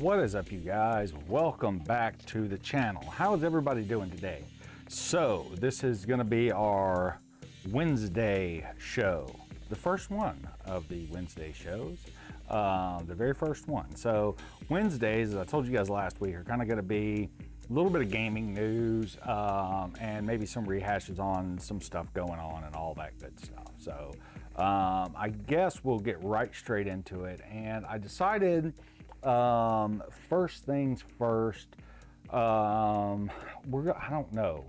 What is up, you guys? Welcome back to the channel. How is everybody doing today? So this is going to be our Wednesday show, the first one of the Wednesday shows, the very first one. So Wednesdays, as I told you guys last week, are kind of going to be a little bit of gaming news and maybe some rehashes on some stuff going on and all that good stuff. So I guess we'll get right straight into it. And I decided, first things first, I don't know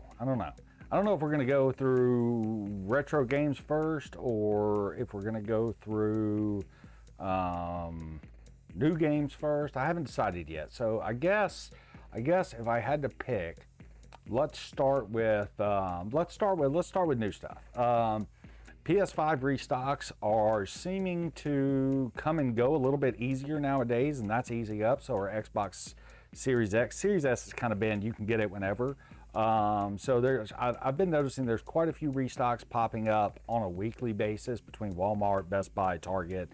if we're gonna go through retro games first, or if we're gonna go through new games first. I haven't decided yet. So I guess if I had to pick, let's start with new stuff. PS5 restocks are seeming to come and go a little bit easier nowadays, and that's easy up. So our Xbox Series X, Series S has kind of been, you can get it whenever. So I've been noticing there's quite a few restocks popping up on a weekly basis between Walmart, Best Buy, Target,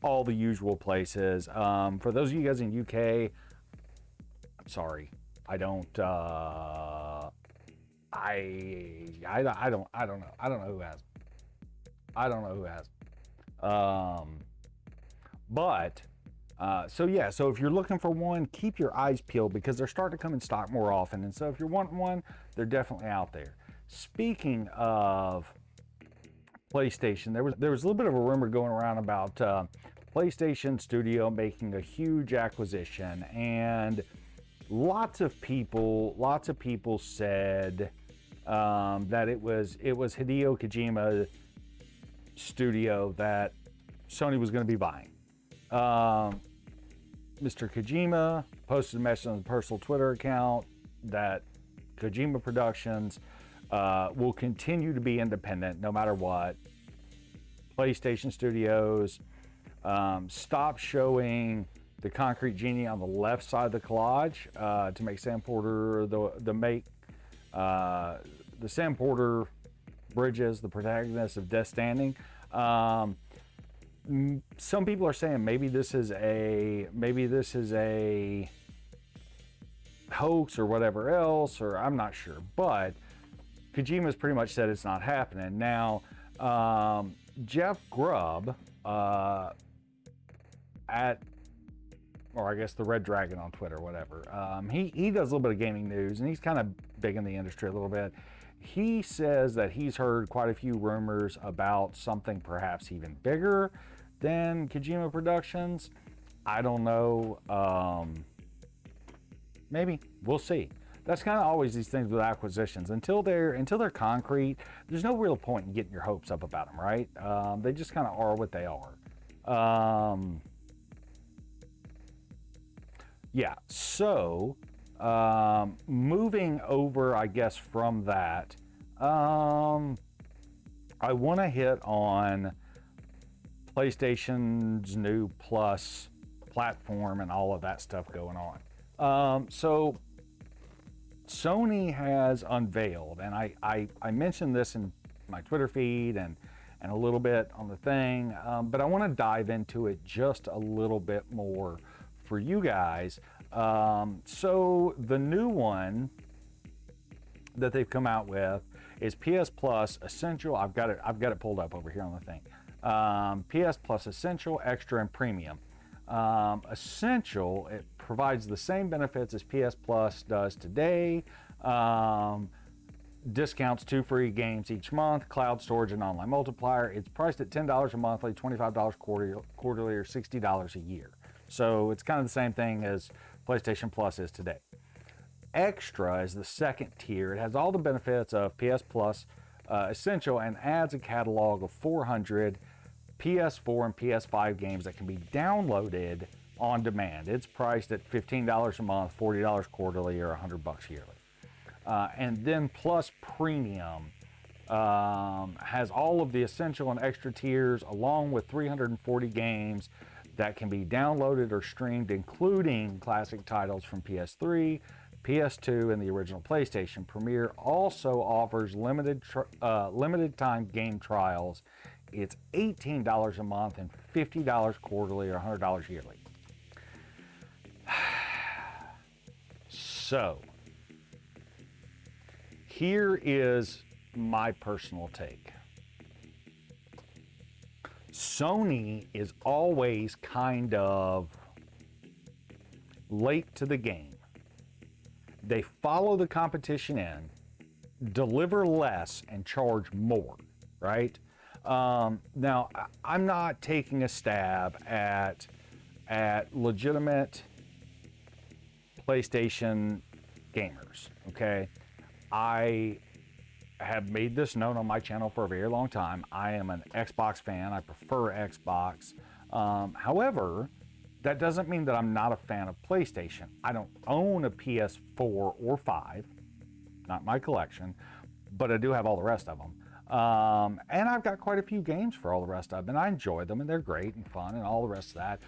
all the usual places. For those of you guys in UK, I'm sorry, I don't know who has. I don't know who has. So if you're looking for one, keep your eyes peeled because they're starting to come in stock more often. And so if you're wanting one, they're definitely out there. Speaking of PlayStation, there was a little bit of a rumor going around about PlayStation Studio making a huge acquisition, and lots of people said that it was Hideo Kojima studio that Sony was going to be buying. Mr. Kojima posted a message on his personal Twitter account that Kojima Productions will continue to be independent no matter what. PlayStation Studios stop showing the Concrete Genie on the left side of the collage to make Sam Porter the Sam Porter Bridges, the protagonist of Death Stranding. Some people are saying maybe this is a hoax or whatever else, or I'm not sure. But Kojima's pretty much said it's not happening. Now, Jeff Grubb or I guess the Red Dragon on Twitter, whatever. He does a little bit of gaming news, and he's kind of big in the industry a little bit. He says that he's heard quite a few rumors about something perhaps even bigger than Kojima Productions. I don't know. Maybe. We'll see. That's kind of always these things with acquisitions. Until they're concrete, there's no real point in getting your hopes up about them, right? They just kind of are what they are. Yeah. So moving over, I guess, from that, I want to hit on PlayStation's new Plus platform and all of that stuff going on. So Sony has unveiled, and I mentioned this in my Twitter feed and a little bit on the thing, but I want to dive into it just a little bit more for you guys. So the new one that they've come out with is PS Plus Essential. I've got it pulled up over here on the thing. PS Plus Essential, Extra, and Premium. Essential, it provides the same benefits as PS Plus does today. Discounts, 2 free games each month, cloud storage, and online multiplier. It's priced at $10 a monthly, $25 quarterly, or $60 a year. So it's kind of the same thing as PlayStation Plus is today. Extra is the second tier. It has all the benefits of PS Plus Essential and adds a catalog of 400 PS4 and PS5 games that can be downloaded on demand. It's priced at $15 a month, $40 quarterly, or $100 yearly. And then Plus Premium has all of the Essential and Extra tiers, along with 340 games that can be downloaded or streamed, including classic titles from PS3, PS2, and the original PlayStation. Premier also offers limited time game trials. It's $18 a month and $50 quarterly, or $100 yearly. So, here is my personal take. Sony is always kind of late to the game. They follow the competition in, deliver less, and charge more, right? Now, I'm not taking a stab at legitimate PlayStation gamers, okay? I have made this known on my channel for a very long time. I am an Xbox fan. I prefer Xbox. However, that doesn't mean that I'm not a fan of PlayStation. I don't own a PS4 or 5, not my collection, but I do have all the rest of them. And I've got quite a few games for all the rest of them, and I enjoy them, and they're great and fun and all the rest of that.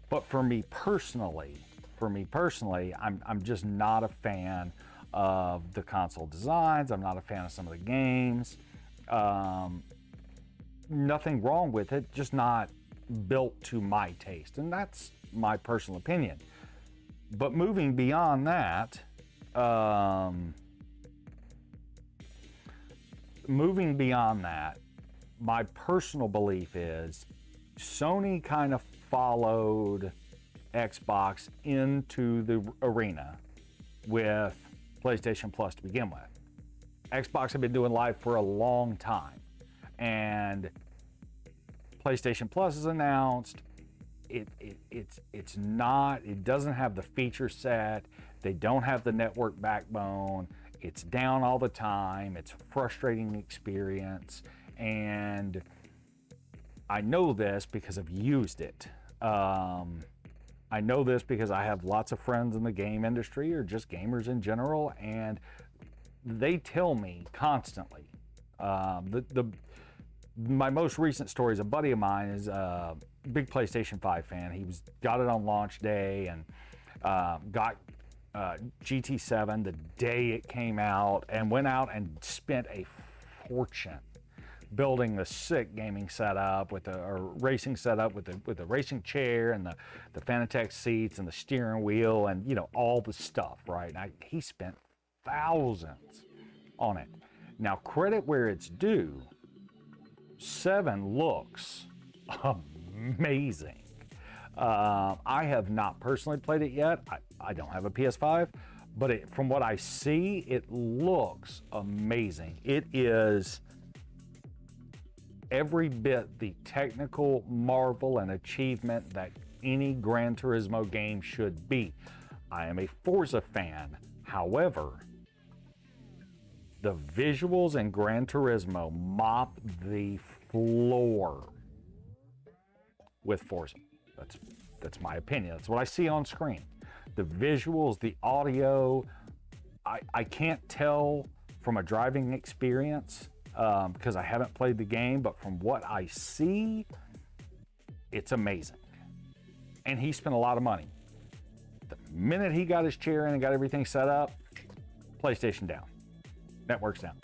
But for me personally, I'm just not a fan of the console designs. I'm not a fan of some of the games. Nothing wrong with it, just not built to my taste, and that's my personal opinion. But moving beyond that, my personal belief is Sony kind of followed Xbox into the arena with PlayStation Plus to begin with. Xbox have been doing live for a long time, and PlayStation Plus is announced. It doesn't have the feature set. They don't have the network backbone. It's down all the time. It's a frustrating experience, and I know this because I've used it. I know this because I have lots of friends in the game industry or just gamers in general, and they tell me constantly. My most recent story is a buddy of mine is a big PlayStation 5 fan. He got it on launch day and got GT7 the day it came out, and went out and spent a fortune building the sick gaming setup with a racing setup with the racing chair and the Fanatec seats and the steering wheel and all the stuff, right? He spent thousands on it. Now, credit where it's due, 7 looks amazing. I have not personally played it yet. I don't have a PS5, but from what I see, it looks amazing. It is every bit the technical marvel and achievement that any Gran Turismo game should be. I am a Forza fan. However, the visuals in Gran Turismo mop the floor with Forza. That's my opinion. That's what I see on screen. The visuals, the audio, I can't tell from a driving experience because I haven't played the game, but from what I see, it's amazing. And he spent a lot of money. The minute he got his chair in and got everything set up, PlayStation down, network's down.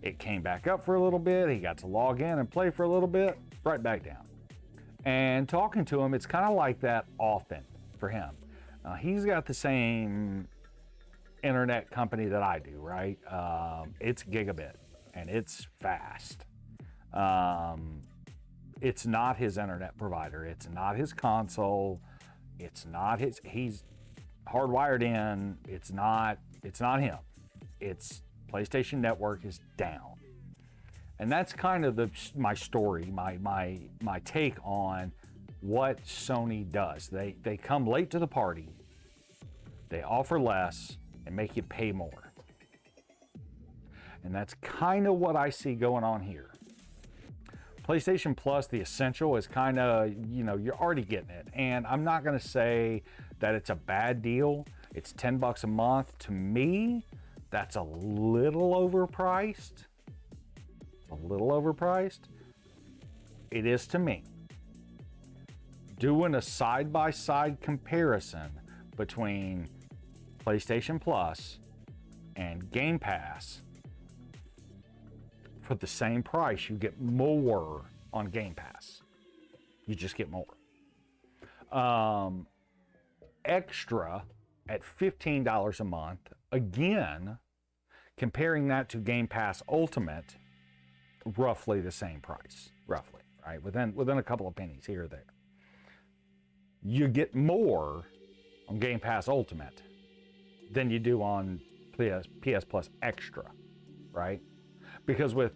It came back up for a little bit. He got to log in and play for a little bit, right back down. And talking to him, it's kind of like that often for him. He's got the same internet company that I do, right? It's gigabit and it's fast. It's not his internet provider. It's not his console. He's hardwired in. It's not him. It's PlayStation Network is down. And that's kind of my story, my take on what Sony does. They come late to the party, they offer less, and make you pay more. And that's kind of what I see going on here. PlayStation Plus, the Essential, is kind of, you're already getting it. And I'm not going to say that it's a bad deal. It's $10 a month. To me, that's a little overpriced. It is to me. Doing a side-by-side comparison between PlayStation Plus and Game Pass, for the same price, you get more on Game Pass. You just get more. Extra at $15 a month. Again, comparing that to Game Pass Ultimate, roughly the same price, roughly, right? Within a couple of pennies here or there. You get more on Game Pass Ultimate than you do on PS Plus Extra, right? Because with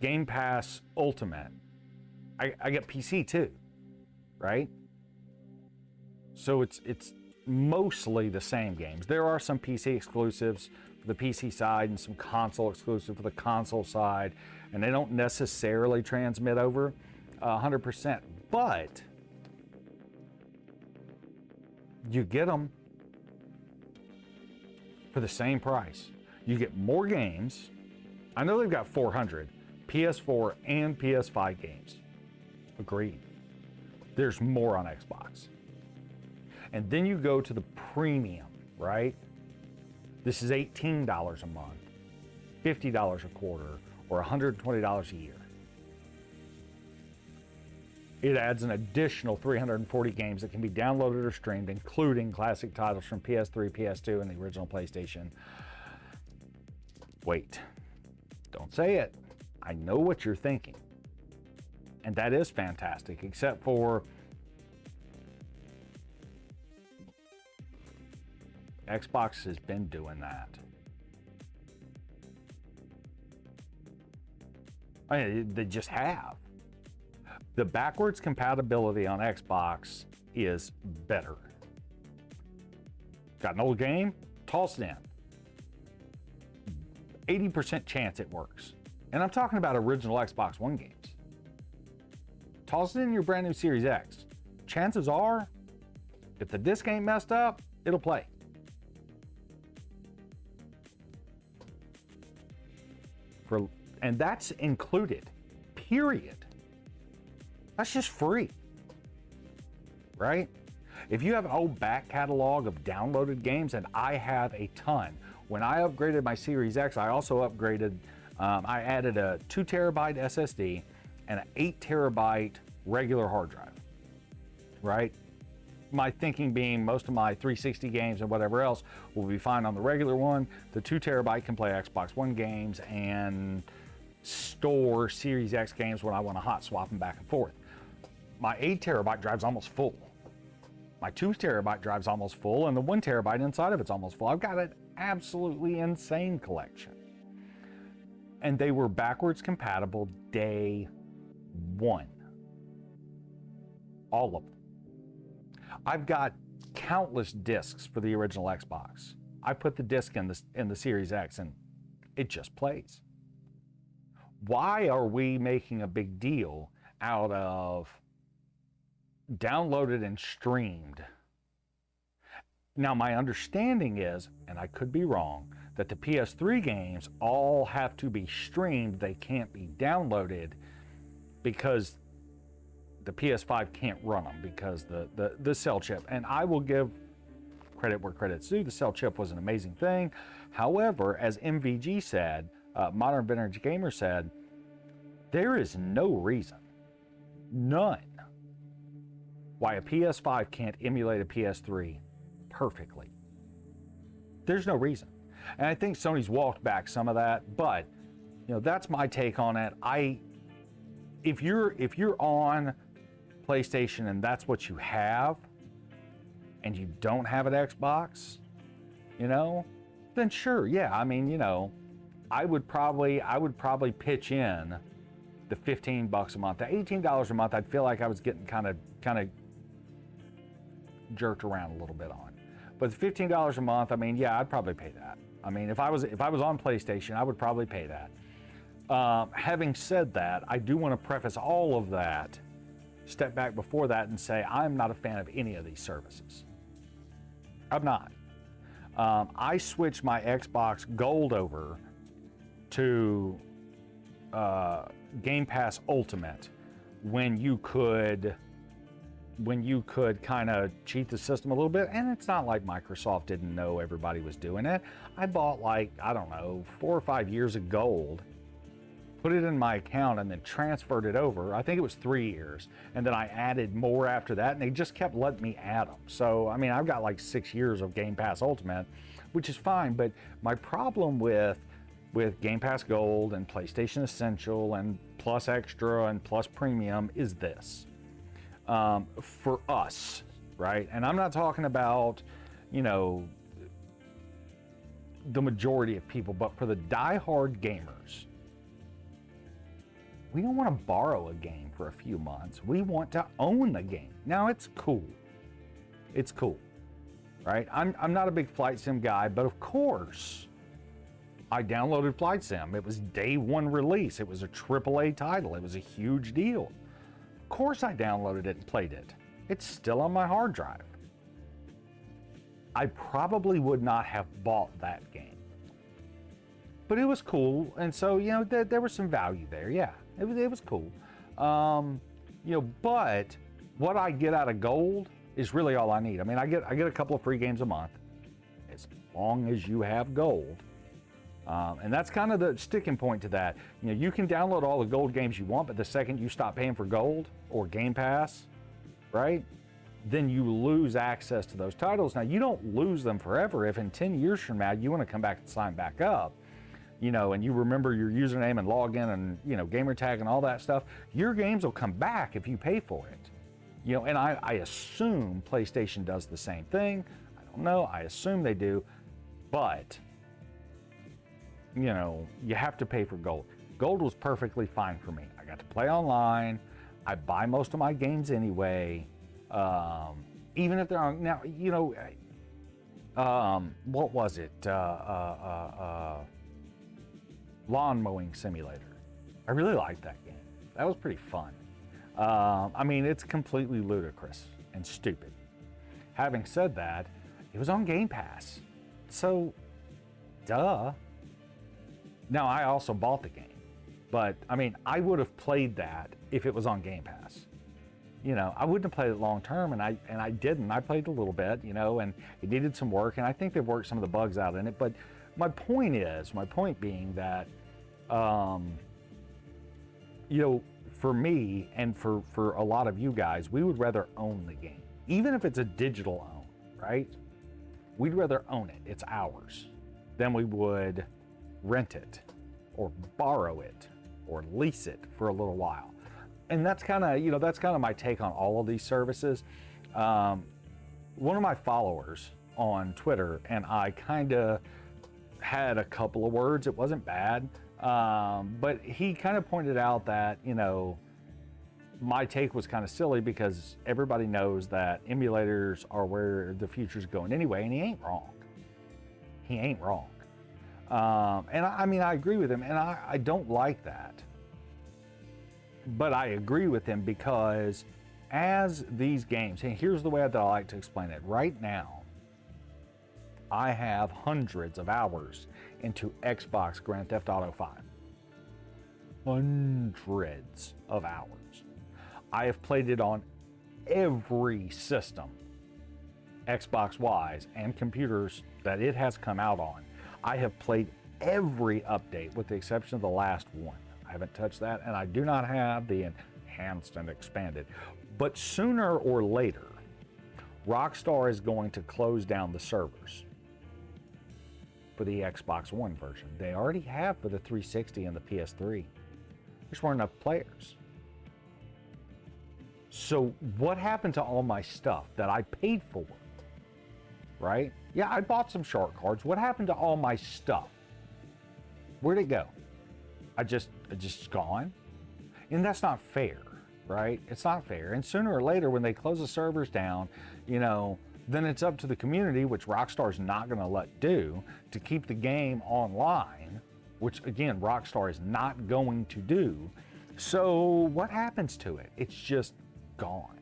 Game Pass Ultimate, I get PC too, right? So it's mostly the same games. There are some PC exclusives for the PC side and some console exclusive for the console side, and they don't necessarily transmit over 100%, but you get them for the same price. You get more games. I know they've got 400 PS4 and PS5 games. Agreed. There's more on Xbox. And then you go to the premium, right? This is $18 a month, $50 a quarter, or $120 a year. It adds an additional 340 games that can be downloaded or streamed, including classic titles from PS3, PS2, and the original PlayStation. Wait, don't say it. I know what you're thinking. And that is fantastic, except for Xbox has been doing that. I mean, they just have. The backwards compatibility on Xbox is better. Got an old game? Toss it in. 80% chance it works. And I'm talking about original Xbox One games. Toss it in your brand new Series X. Chances are, if the disc ain't messed up, it'll play. And that's included, period. That's just free, right? If you have an old back catalog of downloaded games, and I have a ton. When I upgraded my Series X, I also upgraded, I added a 2 terabyte SSD and an 8 terabyte regular hard drive, right? My thinking being most of my 360 games and whatever else will be fine on the regular one. The 2 terabyte can play Xbox One games and store Series X games when I want to hot swap them back and forth. My 8 terabyte drive's almost full. My 2 terabyte drive's almost full, and the 1 terabyte inside of it's almost full. I've got an absolutely insane collection. And they were backwards compatible day one. All of them. I've got countless discs for the original Xbox. I put the disc in the Series X and it just plays. Why are we making a big deal out of downloaded and streamed? Now, my understanding is, and I could be wrong, that the PS3 games all have to be streamed. They can't be downloaded because the PS5 can't run them because the cell chip. And I will give credit where credit's due. The cell chip was an amazing thing. However, as MVG said, Modern Vintage Gamer said, there is no reason, none, why a PS5 can't emulate a PS3 perfectly. There's no reason. And I think Sony's walked back some of that, but you know, that's my take on it. If you're on PlayStation and that's what you have, and you don't have an Xbox, you know, then sure, yeah. I mean, you know, I would probably pitch in the $15 a month. The $18 a month, I'd feel like I was getting kind of jerked around a little bit on. But the $15 a month, I mean, yeah, I'd probably pay that. I mean, if I was on PlayStation, I would probably pay that. Having said that, I do want to preface all of that, step back before that and say I'm not a fan of any of these services. I'm not. I switched my Xbox Gold over to Game Pass Ultimate when you could kind of cheat the system a little bit, and it's not like Microsoft didn't know everybody was doing it. I bought, like, I don't know, 4 or 5 years of Gold put it in my account and then transferred it over. I think it was 3 years. And then I added more after that, and they just kept letting me add them. So, I mean, I've got like 6 years of Game Pass Ultimate, which is fine. But my problem with Game Pass Gold and PlayStation Essential and Plus Extra and Plus Premium is this. For us, right? And I'm not talking about, you know, the majority of people, but for the die-hard gamers, we don't want to borrow a game for a few months. We want to own the game. Now, it's cool. It's cool, right? I'm not a big flight sim guy, but of course, I downloaded Flight Sim. It was day one release. It was a AAA title. It was a huge deal. Of course I downloaded it and played it. It's still on my hard drive. I probably would not have bought that game. But it was cool, and so, you know, there was some value there, yeah. It was cool. You know, but what I get out of Gold is really all I need. I mean, I get a couple of free games a month, as long as you have Gold. And that's kind of the sticking point to that. You know, you can download all the Gold games you want, but the second you stop paying for Gold or Game Pass, right, then you lose access to those titles. Now, you don't lose them forever. If in 10 years from now you want to come back and sign back up, you know, and you remember your username and login and, you know, gamer tag and all that stuff, your games will come back if you pay for it. You know, and I assume PlayStation does the same thing. I don't know. I assume they do. But, you know, you have to pay for Gold. Gold was perfectly fine for me. I got to play online. I buy most of my games anyway. Even if they're on, now, you know, what was it? Lawn Mowing Simulator. I really liked that game. That was pretty fun. I mean, it's completely ludicrous and stupid. Having said that, it was on Game Pass. So, duh. Now, I also bought the game. But, I mean, I would have played that if it was on Game Pass. You know, I wouldn't have played it long term, and I didn't. I played a little bit, you know, and it needed some work, and I think they've worked some of the bugs out in it. But my point being that, you know, for me and for a lot of you guys, we would rather own the game. Even if it's a digital own, right? We'd rather own it. It's ours. Than we would rent it or borrow it or lease it for a little while. And that's kind of, you know, that's kind of my take on all of these services. One of my followers on Twitter and I kind of had a couple of words. It wasn't bad, but he kind of pointed out that, you know, my take was kind of silly because everybody knows that emulators are where the future's going anyway, and he ain't wrong. He ain't wrong. And I mean, I agree with him, and I don't like that. But I agree with him because as these games, and here's the way that I like to explain it. Right now, I have hundreds of hours into Xbox Grand Theft Auto 5. Hundreds of hours. I have played it on every system, Xbox-wise, and computers that it has come out on. I have played every update with the exception of the last one. I haven't touched that, and I do not have the enhanced and expanded. But sooner or later, Rockstar is going to close down the servers for the Xbox One version. They already have for the 360 and the PS3. There's weren't enough players. So what happened to all my stuff that I paid for? Right? Yeah, I bought some shark cards. What happened to all my stuff? Where'd it go? It's gone? And that's not fair, right? It's not fair. And sooner or later, when they close the servers down, you know, then it's up to the community, which Rockstar's not going to let do, to keep the game online, which again, Rockstar is not going to do. So what happens to it? It's just gone.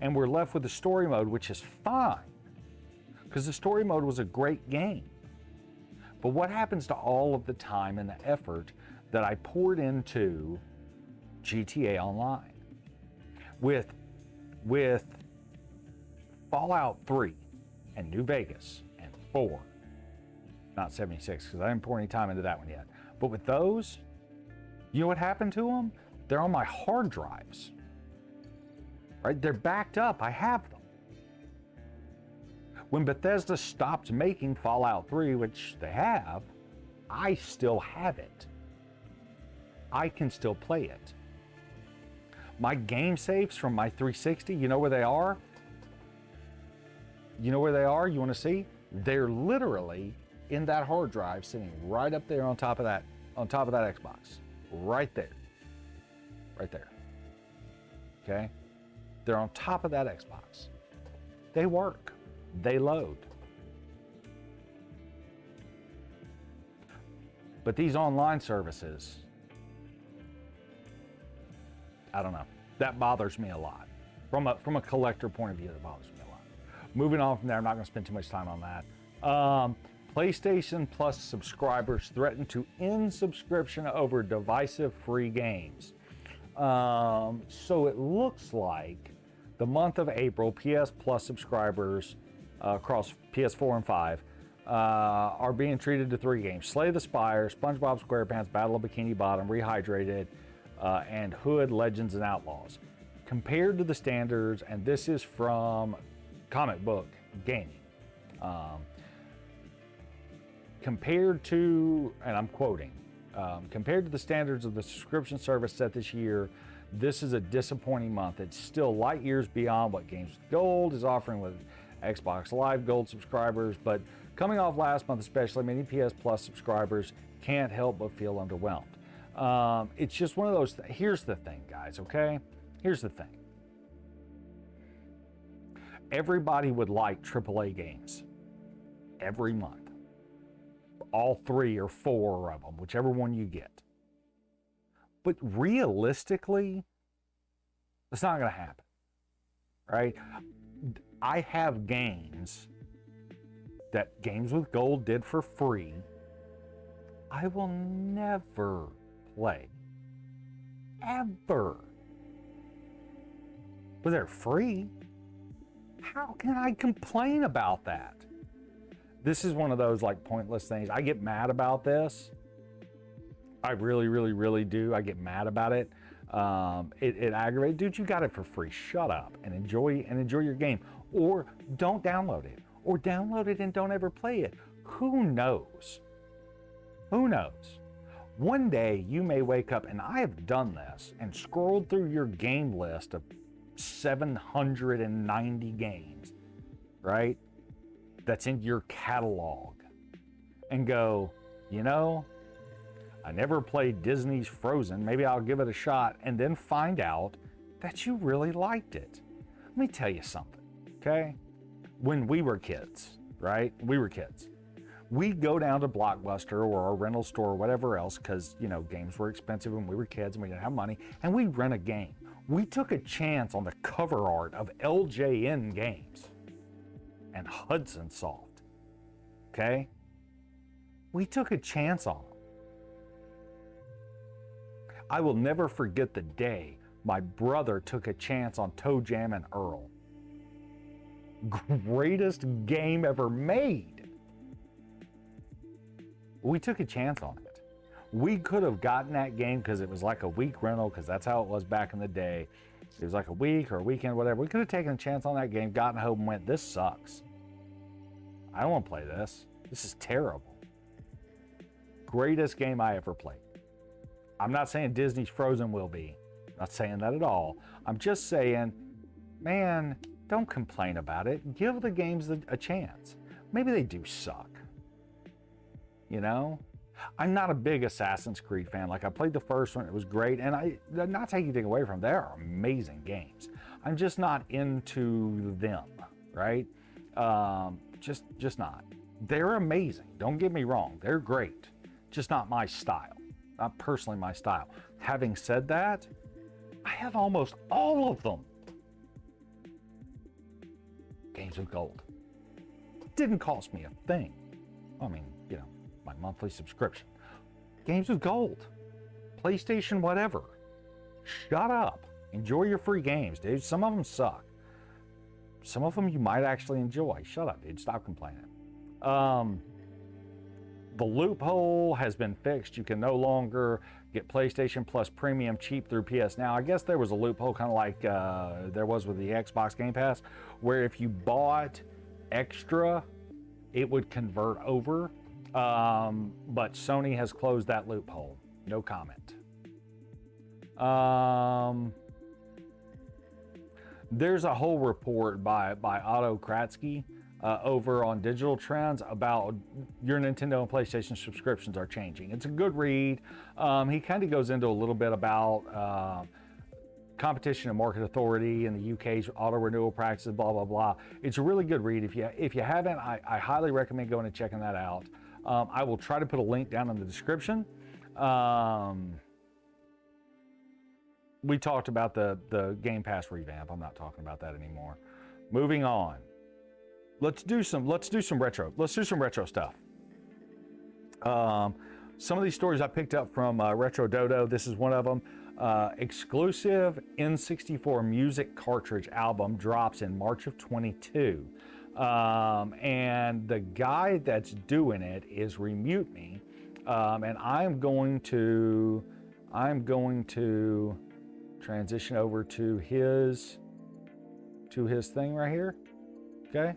And we're left with the story mode, which is fine, because the story mode was a great game. But what happens to all of the time and the effort that I poured into GTA Online? With Fallout 3 and New Vegas and 4, not 76, because I didn't pour any time into that one yet. But with those, You know what happened to them? They're on my hard drives, right? They're backed up. I have them. When Bethesda stopped making Fallout 3, which they have, I still have it. I can still play it. My game saves from my 360, you know where they are? You know where they are? You want to see? They're literally in that hard drive, sitting right up there on top of that Xbox. Right there. Right there. Okay? They're on top of that Xbox. They work. They load. But these online services, I don't know. That bothers me a lot. From a collector point of view, that bothers me a lot. Moving on from there, I'm not going to spend too much time on that. PlayStation Plus subscribers threaten to end subscription over divisive free games. So it looks like the month of April, PS Plus subscribers across PS4 and 5 are being treated to 3 games: Slay the Spire, SpongeBob SquarePants Battle of Bikini Bottom, Rehydrated, and Hood Legends and Outlaws. Compared to the standards, and this is from Comic Book Gaming, compared to, and I'm quoting, compared to the standards of the subscription service set this year, this is a disappointing month. It's still light years beyond what Games with Gold is offering with Xbox Live Gold subscribers, but coming off last month especially, many PS Plus subscribers can't help but feel underwhelmed. It's just one of those, here's the thing, guys, okay? Here's the thing. Everybody would like AAA games every month. All 3 or 4 of them, whichever one you get. But realistically, it's not going to happen, right? I have games that Games with Gold did for free. I will never play. Ever. But they're free. How can I complain about that? This is one of those like pointless things. I get mad about this. I really, really, really do. I get mad about it. It aggravates. Dude, you got it for free. Shut up and enjoy your game. Or don't download it. Or download it and don't ever play it. Who knows? Who knows? One day you may wake up, and I have done this, and scrolled through your game list of 790 games, right? That's in your catalog, and go, you know, I never played Disney's Frozen. Maybe I'll give it a shot, and then find out that you really liked it. Let me tell you something, okay? When we were kids, right? We'd go down to Blockbuster or a rental store or whatever else, because, you know, games were expensive when we were kids and we didn't have money, and we'd rent a game. We took a chance on the cover art of LJN Games and Hudson Soft, okay? We took a chance on them. I will never forget the day my brother took a chance on Toe Jam and Earl. Greatest game ever made. We took a chance on it. We could have gotten that game because it was like a week rental, because that's how it was back in the day. It was like a week or a weekend, whatever. We could have taken a chance on that game, gotten home and went, this sucks. I don't want to play this. This is terrible. Greatest game I ever played. I'm not saying Disney's Frozen will be. I'm not saying that at all. I'm just saying, man, don't complain about it. Give the games a chance. Maybe they do suck. You know? I'm not a big Assassin's Creed fan. Like, I played the first one, it was great, and I'm not taking anything away from them. They are amazing games. I'm just not into them, right? Just not. They're amazing. Don't get me wrong. They're great. Just not my style. Not personally my style. Having said that, I have almost all of them. Games with Gold. Didn't cost me a thing. I mean, you know, my monthly subscription. Games with Gold. PlayStation whatever. Shut up. Enjoy your free games, dude. Some of them suck. Some of them you might actually enjoy. Shut up, dude. Stop complaining. The loophole has been fixed. You can no longer get PlayStation Plus Premium cheap through PS Now. I guess there was a loophole kind of like there was with the Xbox Game Pass, where if you bought extra, it would convert over. But Sony has closed that loophole. No comment. There's a whole report by Otto Kratzky over on Digital Trends about your Nintendo and PlayStation subscriptions are changing. It's a good read. He kind of goes into a little bit about competition and market authority and the UK's auto renewal practices, blah, blah, blah. It's a really good read. If you haven't, I highly recommend going and checking that out. I will try to put a link down in the description. We talked about the Game Pass revamp. I'm not talking about that anymore. Moving on. Let's do some retro. Let's do some retro stuff. Some of these stories I picked up from Retro Dodo. This is one of them. Exclusive N64 music cartridge album drops in March of 22. And the guy that's doing it is Remute Me. And I'm going to transition over to his thing right here. Okay.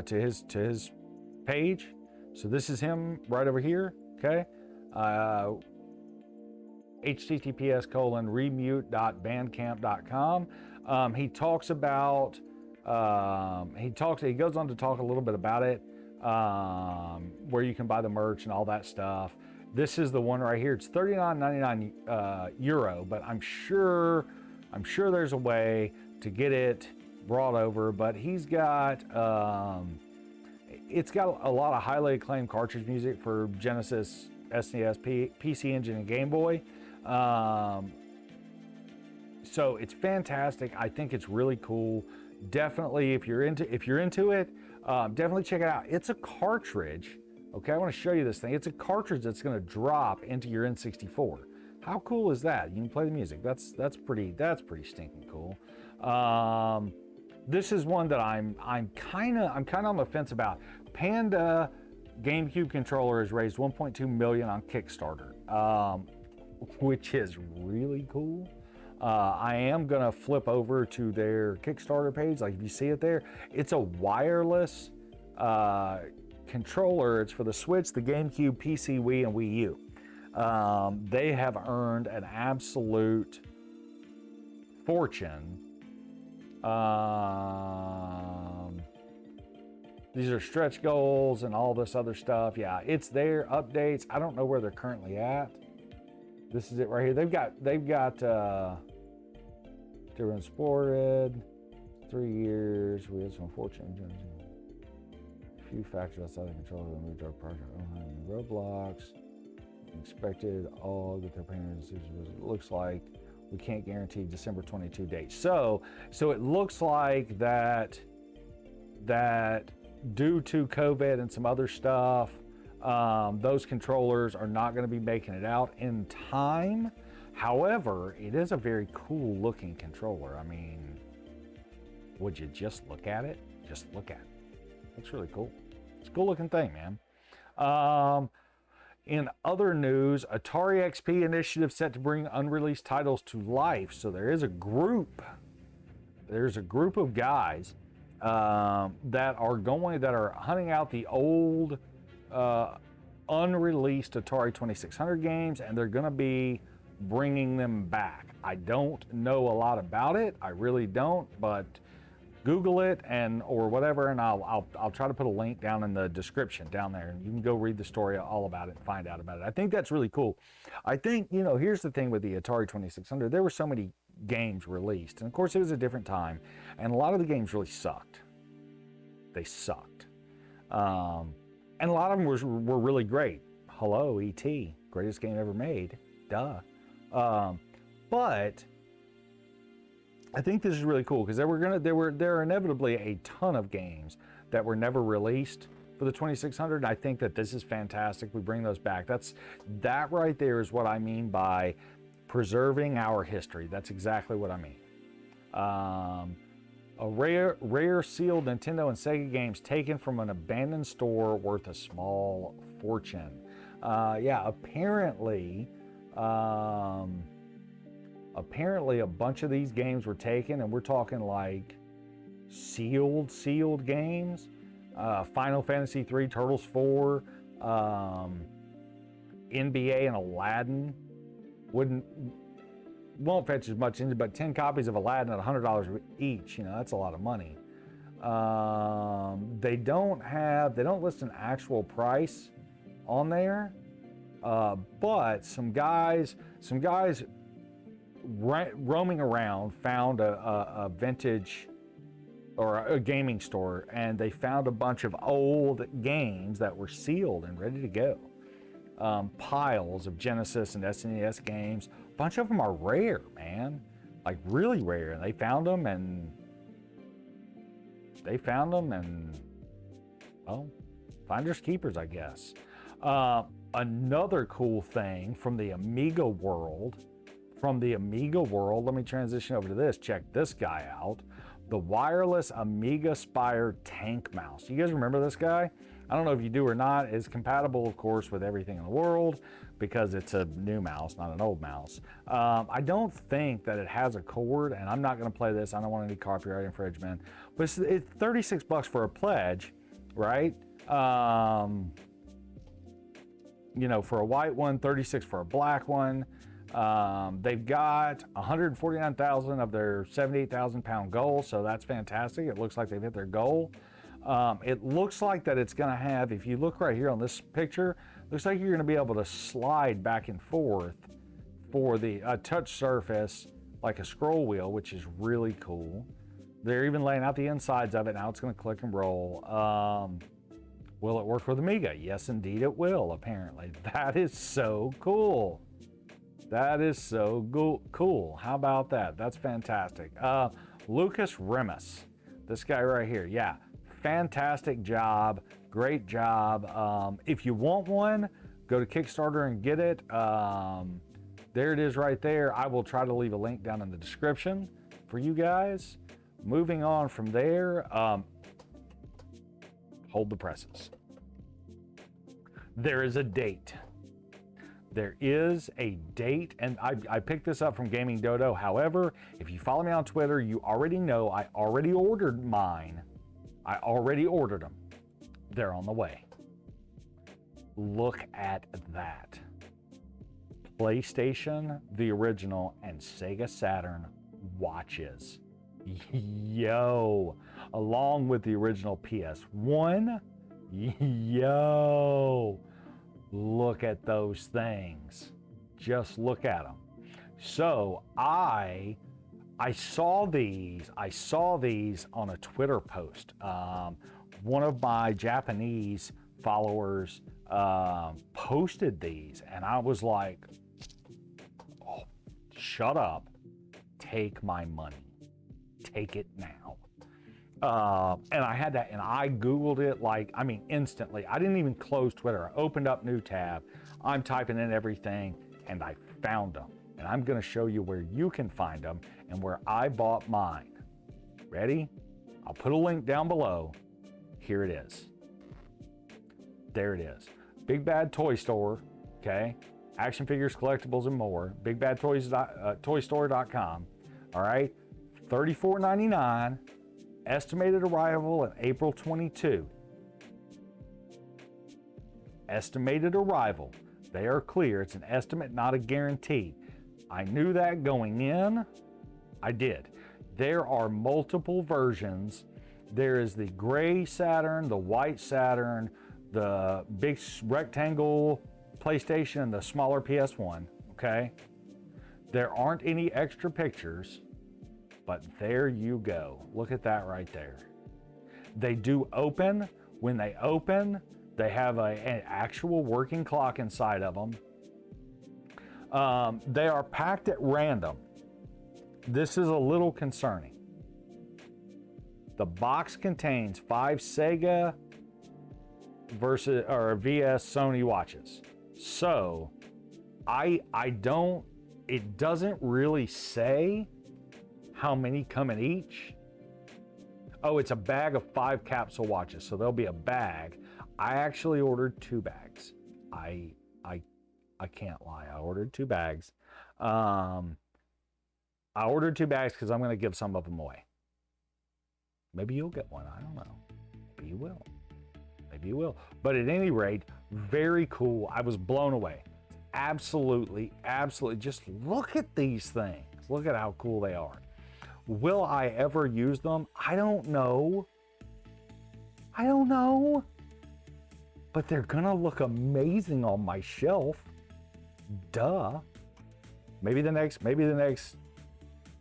To his page. So this is him right over here. Okay. https://remute.bandcamp.com. He talks about he goes on to talk a little bit about it, where you can buy the merch and all that stuff. This is the one right here. It's €39.99 euro, but I'm sure there's a way to get it brought over. But he's got it's got a lot of highly acclaimed cartridge music for Genesis, SNES, PC Engine, and Game Boy. So it's fantastic. I think it's really cool. Definitely, if you're into it, definitely check it out. It's a cartridge. Okay, I want to show you this thing. It's a cartridge that's going to drop into your N64. How cool is that? You can play the music. That's pretty stinking cool. This is one that I'm kind of on the fence about. Panda GameCube controller has raised 1.2 million on Kickstarter, which is really cool. I am gonna flip over to their Kickstarter page. Like if you see it there, it's a wireless controller. It's for the Switch, the GameCube, PC, Wii, and Wii U. They have earned an absolute fortune. These are stretch goals and all this other stuff. Yeah, it's their updates. I don't know where they're currently at. This is it right here. They've got different sported, 3 years. We had some fortune. A few factors outside the control of the moved our project. Roadblocks. Expected all that their payment decisions. It looks like we can't guarantee December 22 date. So it looks like that due to COVID and some other stuff, those controllers are not going to be making it out in time. However, it is a very cool looking controller. I mean, would you just look at it? Just look at it. Looks really cool. It's a cool looking thing, man. In other news, Atari XP initiative set to bring unreleased titles to life. So there is a group. There's a group of guys that are hunting out the old unreleased Atari 2600 games, and they're going to be bringing them back. I don't know a lot about it. I really don't, but Google it or whatever, and I'll try to put a link down in the description down there, and you can go read the story all about it and find out about it. I think that's really cool. I think, here's the thing with the Atari 2600. There were so many games released, and of course it was a different time, and a lot of the games really sucked. They sucked. And a lot of them were really great. Hello, E.T., greatest game ever made. Duh. But I think this is really cool because there are inevitably a ton of games that were never released for the 2600. And I think that this is fantastic. We bring those back. That right there is what I mean by preserving our history. That's exactly what I mean. A rare sealed Nintendo and Sega games taken from an abandoned store worth a small fortune. Yeah, apparently a bunch of these games were taken, and we're talking like sealed games. Final Fantasy 3, Turtles 4, NBA and Aladdin won't fetch as much, but 10 copies of Aladdin at $100 each, that's a lot of money. They don't list an actual price on there, but some guys roaming around found a vintage or a gaming store, and they found a bunch of old games that were sealed and ready to go. Piles of Genesis and SNES games. A bunch of them are rare, man, like really rare. And they found them, and well, finders keepers, I guess. Another cool thing from the Amiga world. Let me transition over to this. Check this guy out. The wireless Amiga Spire tank mouse. You guys remember this guy? I don't know if you do or not. It's compatible, of course, with everything in the world because it's a new mouse, not an old mouse. I don't think that it has a cord, and I'm not going to play this. I don't want any copyright infringement. But it's $36 for a pledge, right? For a white one, $36 for a black one. They've got 149,000 of their 78,000 pound goal, so that's fantastic. It looks like they've hit their goal. It looks like that it's going to have, if you look right here on this picture, looks like you're going to be able to slide back and forth for the touch surface like a scroll wheel, which is really cool. They're even laying out the insides of it. Now it's going to click and roll. Will it work with Amiga? Yes, indeed it will, apparently. That is so cool. That is so cool. How about that? That's fantastic. Lucas Remus, this guy right here. Yeah, fantastic job. Great job. If you want one, go to Kickstarter and get it. There it is right there. I will try to leave a link down in the description for you guys. Moving on from there, hold the presses. There is a date. There is a date, and I picked this up from Gaming Dodo. However, if you follow me on Twitter, you already know I already ordered mine. I already ordered them. They're on the way. Look at that. PlayStation, the original, and Sega Saturn watches. Yo, along with the original PS1. Yo. Look at those things. Just look at them. So I saw these on a Twitter post. One of my Japanese followers posted these, and I was like, oh, shut up. Take my money. Take it now. And I had that, and I Googled it instantly. I didn't even close Twitter. I opened up new tab. I'm typing in everything, and I found them. And I'm going to show you where you can find them and where I bought mine. Ready? I'll put a link down below. Here it is. There it is. Big Bad Toy Store, okay? Action figures, collectibles, and more. BigBadToyStore.com. All right? $34.99. Estimated arrival in April 22. Estimated arrival. They are clear. It's an estimate, not a guarantee. I knew that going in. I did. There are multiple versions. There is the gray Saturn, the white Saturn, the big rectangle PlayStation, and the smaller PS1. Okay? There aren't any extra pictures. But there you go. Look at that right there. They do open. When they open, they have an actual working clock inside of them. They are packed at random. This is a little concerning. The box contains 5 Sega VS Sony watches. So, it doesn't really say how many come in each, Oh, it's a bag of 5 capsule watches, so there'll be a bag. I actually ordered 2 bags. I I can't lie. I ordered 2 bags. I ordered 2 bags because I'm going to give some of them away. Maybe you'll get one. I don't know. Maybe you will. Maybe you will. But at any rate, very cool. I was blown away. Absolutely, absolutely. Just look at these things. Look at how cool they are. Will I ever use them? I don't know. I don't know. But they're gonna look amazing on my shelf. Duh. Maybe the next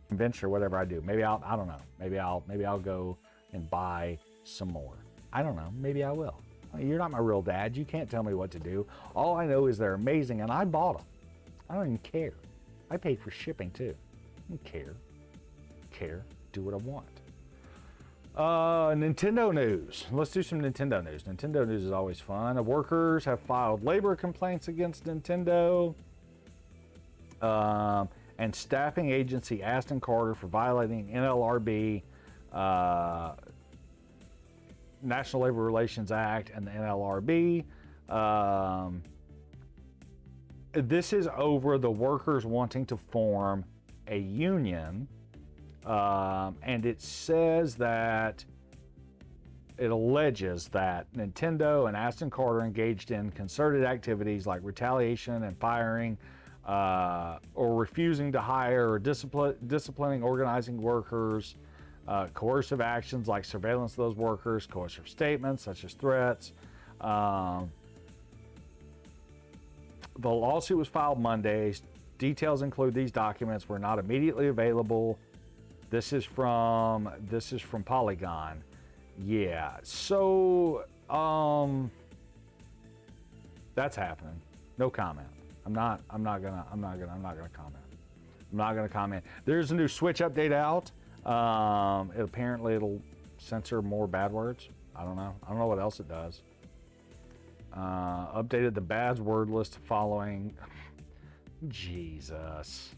convention or whatever I do. Maybe I don't know. Maybe I'll go and buy some more. I don't know. Maybe I will. You're not my real dad. You can't tell me what to do. All I know is they're amazing and I bought them. I don't even care. I paid for shipping too. I don't care. Do what I want. Nintendo news. Let's do some Nintendo news. Nintendo news is always fun. The workers have filed labor complaints against Nintendo. And staffing agency Aston Carter for violating NLRB, National Labor Relations Act, and the NLRB. This is over the workers wanting to form a union. And it says that it alleges that Nintendo and Aston Carter engaged in concerted activities like retaliation and firing, or refusing to hire, or disciplining organizing workers, coercive actions like surveillance of those workers, coercive statements such as threats. The lawsuit was filed Monday. Details include these documents were not immediately available. This is from Polygon. Yeah. So that's happening. No comment. I'm not gonna comment. There's a new Switch update out. It'll censor more bad words. I don't know what else it does. Updated the bad word list following. Jesus.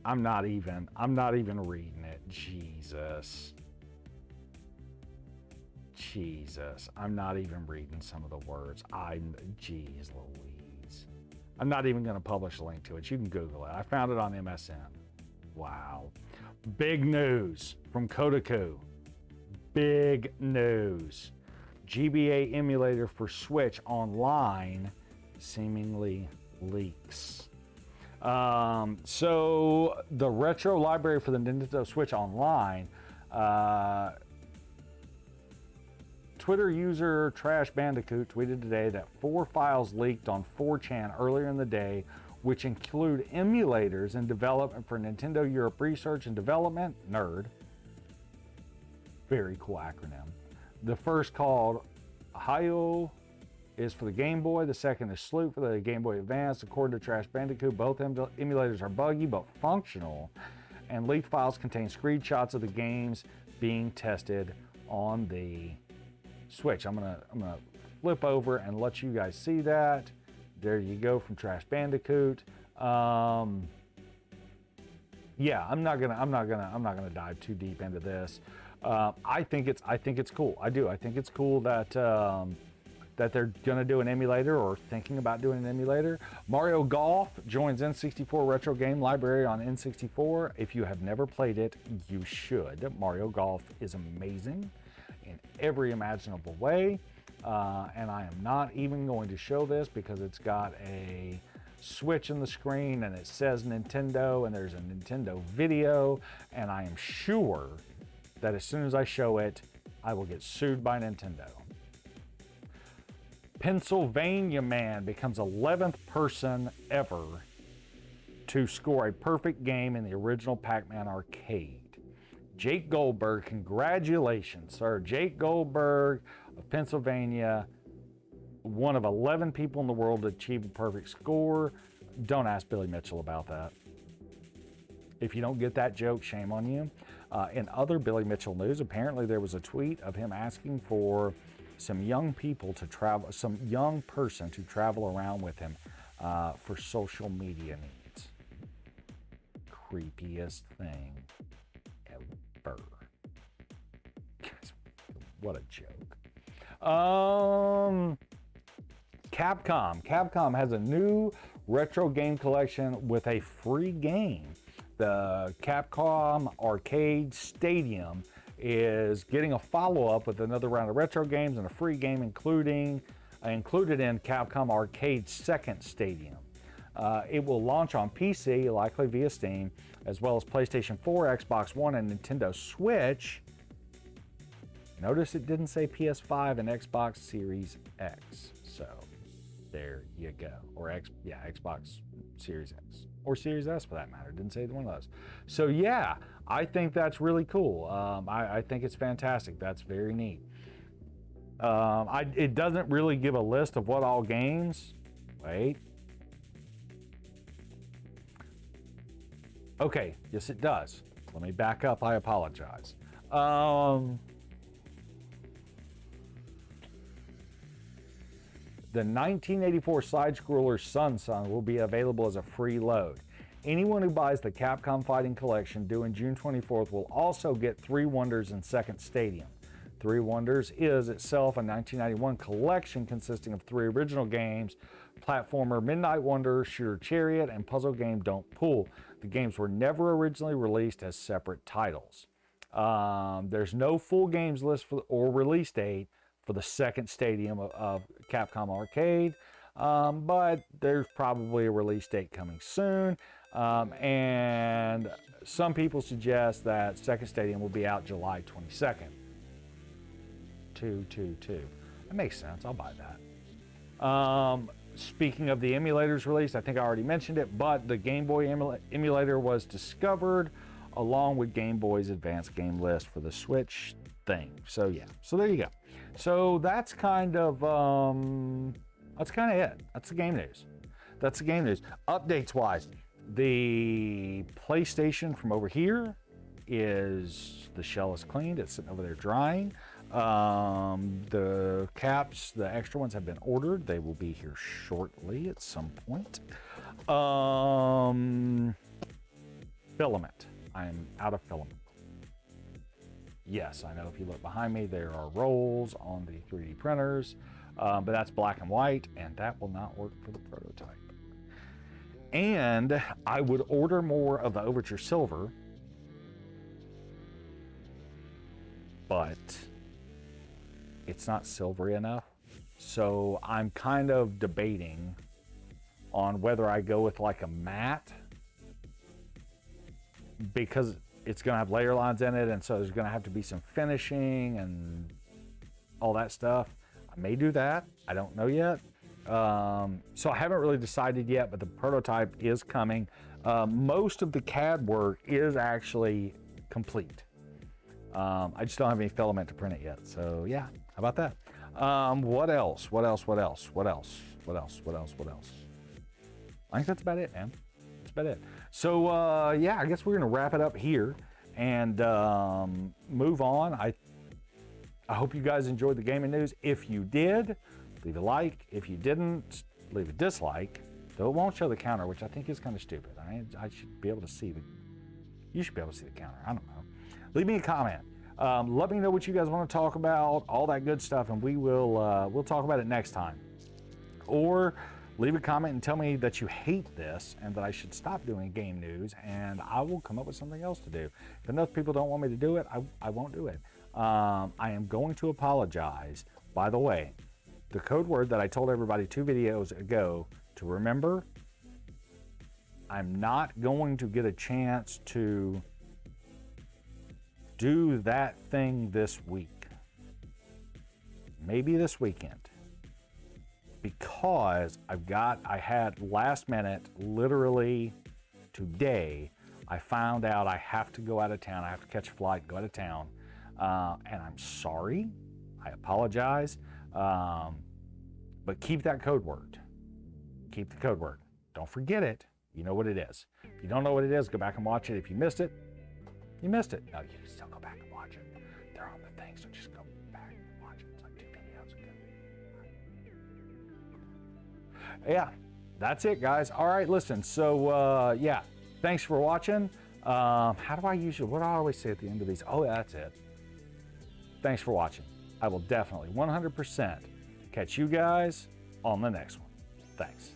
I'm not even reading it. Jesus. I'm not even reading some of the words. Jeez Louise. I'm not even going to publish a link to it. You can Google it. I found it on MSN. Wow. Big news from Kotaku. Big news. GBA emulator for Switch online seemingly leaks. So the retro library for the Nintendo Switch Online, Twitter user Trash Bandicoot tweeted today that 4 files leaked on 4chan earlier in the day, which include emulators in development for Nintendo Europe Research and Development, NERD. Very cool acronym. The first, called Hayo, is for the Game Boy. The second is Sloop for the Game Boy Advance. According to Trash Bandicoot, both emulators are buggy but functional, and leaked files contain screenshots of the games being tested on the Switch. I'm gonna flip over and let you guys see that. There you go, from Trash Bandicoot. Yeah, I'm not gonna dive too deep into this. I think it's cool. I do. I think it's cool that that they're gonna do an emulator, or thinking about doing an emulator. Mario Golf joins N64 retro game library on N64. If you have never played it, you should. Mario Golf is amazing in every imaginable way. And I am not even going to show this because it's got a Switch in the screen and it says Nintendo, and there's a Nintendo video, and I am sure that as soon as I show it, I will get sued by Nintendo. Pennsylvania man becomes 11th person ever to score a perfect game in the original Pac-Man arcade. Jake Goldberg, congratulations, sir. Jake Goldberg of Pennsylvania, one of 11 people in the world to achieve a perfect score. Don't ask Billy Mitchell about that. If you don't get that joke, shame on you. In other Billy Mitchell news, apparently there was a tweet of him asking for some young person to travel around with him for social media needs. Creepiest thing ever. What a joke. Capcom has a new retro game collection with a free game. The Capcom Arcade Stadium is getting a follow-up with another round of retro games and a free game included in Capcom Arcade's second Stadium. It will launch on PC, likely via Steam, as well as PlayStation 4, Xbox One, and Nintendo Switch. Notice it didn't say PS5 and Xbox Series X. So there you go. Or Xbox Series X. Or Series S for that matter. Didn't say either one of those. So yeah, I think that's really cool. I think it's fantastic. That's very neat. It doesn't really give a list of what all games. Wait. Okay, yes it does. Let me back up, I apologize. The 1984 side-scroller Sun will be available as a free load. Anyone who buys the Capcom Fighting Collection due in June 24th will also get Three Wonders in Second Stadium. Three Wonders is itself a 1991 collection consisting of 3 original games: platformer Midnight Wonder, shooter Chariot, and puzzle game Don't Pull. The games were never originally released as separate titles. There's no full games list or release date for the second Stadium of Capcom Arcade, but there's probably a release date coming soon. And some people suggest that second Stadium will be out July 22nd. 222. That makes sense. I'll buy that. Speaking of the emulators released, I think I already mentioned it, but the Game Boy emulator was discovered along with Game Boy's advanced game list for the Switch thing. So yeah, so there you go. So that's kind of it. That's the game news. Updates wise, the PlayStation from over here is, the shell is cleaned. It's sitting over there drying. The caps, the extra ones, have been ordered. They will be here shortly at some point. Filament. I am out of filament. Yes, I know if you look behind me, there are rolls on the 3D printers, but that's black and white, and that will not work for the prototype. And I would order more of the Overture Silver, but it's not silvery enough. So I'm kind of debating on whether I go with like a matte, because it's going to have layer lines in it, and so there's going to have to be some finishing and all that stuff. I may do that. I don't know yet. So I haven't really decided yet, but the prototype is coming. Most of the CAD work is actually complete. I just don't have any filament to print it yet. So yeah, how about that? What else? I think that's about it, man. That's about it. So yeah, I guess we're gonna wrap it up here and move on. I hope you guys enjoyed the gaming news. If you did, leave a like. If you didn't, leave a dislike. Though it won't show the counter, which I think is kind of stupid. I should be able to see you should be able to see the counter. I don't know. Leave me a comment. Let me know what you guys want to talk about, all that good stuff, and we'll talk about it next time. Or leave a comment and tell me that you hate this and that I should stop doing game news, and I will come up with something else to do. If enough people don't want me to do it, I won't do it. I am going to apologize. By the way, the code word that I told everybody 2 videos ago to remember, I'm not going to get a chance to do that thing this week. Maybe this weekend. Because I had last minute, literally today, I found out I have to go out of town. I have to catch a flight, go out of town. And I'm sorry. I apologize. But keep that code word. Keep the code word. Don't forget it. You know what it is. If you don't know what it is, go back and watch it. If you missed it, you missed it. No, you can still go back and watch it. They're on the thing, so just go back and watch it. It's like 2 videos ago. Yeah, that's it, guys. All right, listen. So, yeah, thanks for watching. How do I usually, what do I always say at the end of these? Oh, that's it. Thanks for watching. I will definitely 100% catch you guys on the next one. Thanks.